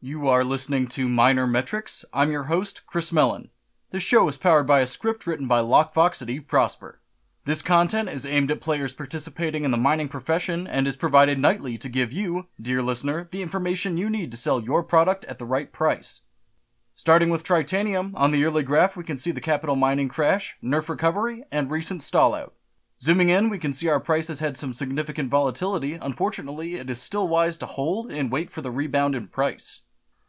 You are listening to Minor Metrics. I'm your host, Chris Mellon. This show is powered by a script written by LockFoxity Prosper. This content is aimed at players participating in the mining profession and is provided nightly to give you, dear listener, the information you need to sell your product at the right price. Starting with Tritanium, on the yearly graph we can see the capital mining crash, nerf recovery, and recent stallout. Zooming in, we can see our price has had some significant volatility. Unfortunately, it is still wise to hold and wait for the rebound in price.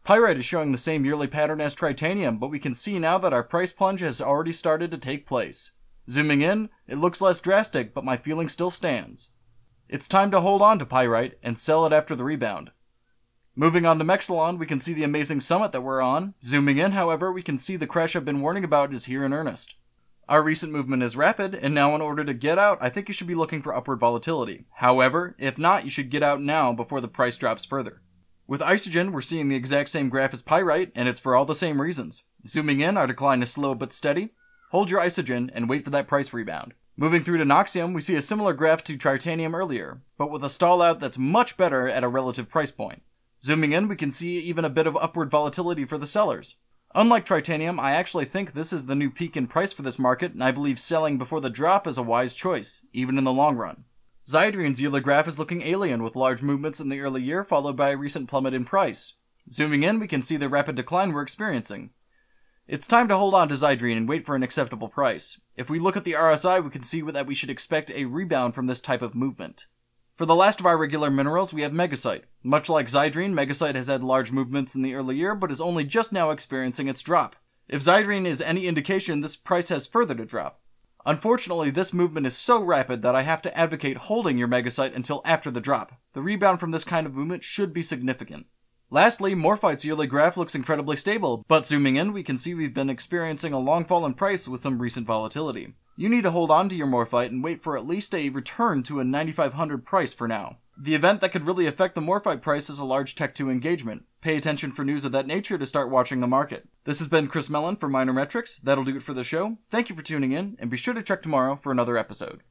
Pyrite is showing the same yearly pattern as Tritanium, but we can see now that our price plunge has already started to take place. Zooming in, it looks less drastic, but my feeling still stands. It's time to hold on to Pyrite and sell it after the rebound. Moving on to Mexilon, we can see the amazing summit that we're on. Zooming in, however, we can see the crash I've been warning about is here in earnest. Our recent movement is rapid, and now in order to get out, I think you should be looking for upward volatility. However, if not, you should get out now before the price drops further. With Isogen, we're seeing the exact same graph as Pyrite, and it's for all the same reasons. Zooming in, our decline is slow but steady. Hold your Isogen and wait for that price rebound. Moving through to Noxian, we see a similar graph to Tritanium earlier, but with a stall out that's much better at a relative price point. Zooming in, we can see even a bit of upward volatility for the sellers. Unlike Tritanium, I actually think this is the new peak in price for this market, and I believe selling before the drop is a wise choice, even in the long run. Xydrian's yearly graph is looking alien with large movements in the early year followed by a recent plummet in price. Zooming in, we can see the rapid decline we're experiencing. It's time to hold on to Xydrian and wait for an acceptable price. If we look at the RSI, we can see that we should expect a rebound from this type of movement. For the last of our regular minerals, we have Megasite. Much like Xydrian, Megasite has had large movements in the early year, but is only just now experiencing its drop. If Xydrian is any indication, this price has further to drop. Unfortunately, this movement is so rapid that I have to advocate holding your Megasite until after the drop. The rebound from this kind of movement should be significant. Lastly, Morphite's yearly graph looks incredibly stable, but zooming in, we can see we've been experiencing a long fall in price with some recent volatility. You need to hold on to your Morphite and wait for at least a return to a 9,500 price for now. The event that could really affect the Morphite price is a large Tech 2 engagement. Pay attention for news of that nature to start watching the market. This has been Chris Mellon for Minor Metrics. That'll do it for the show. Thank you for tuning in, and be sure to check tomorrow for another episode.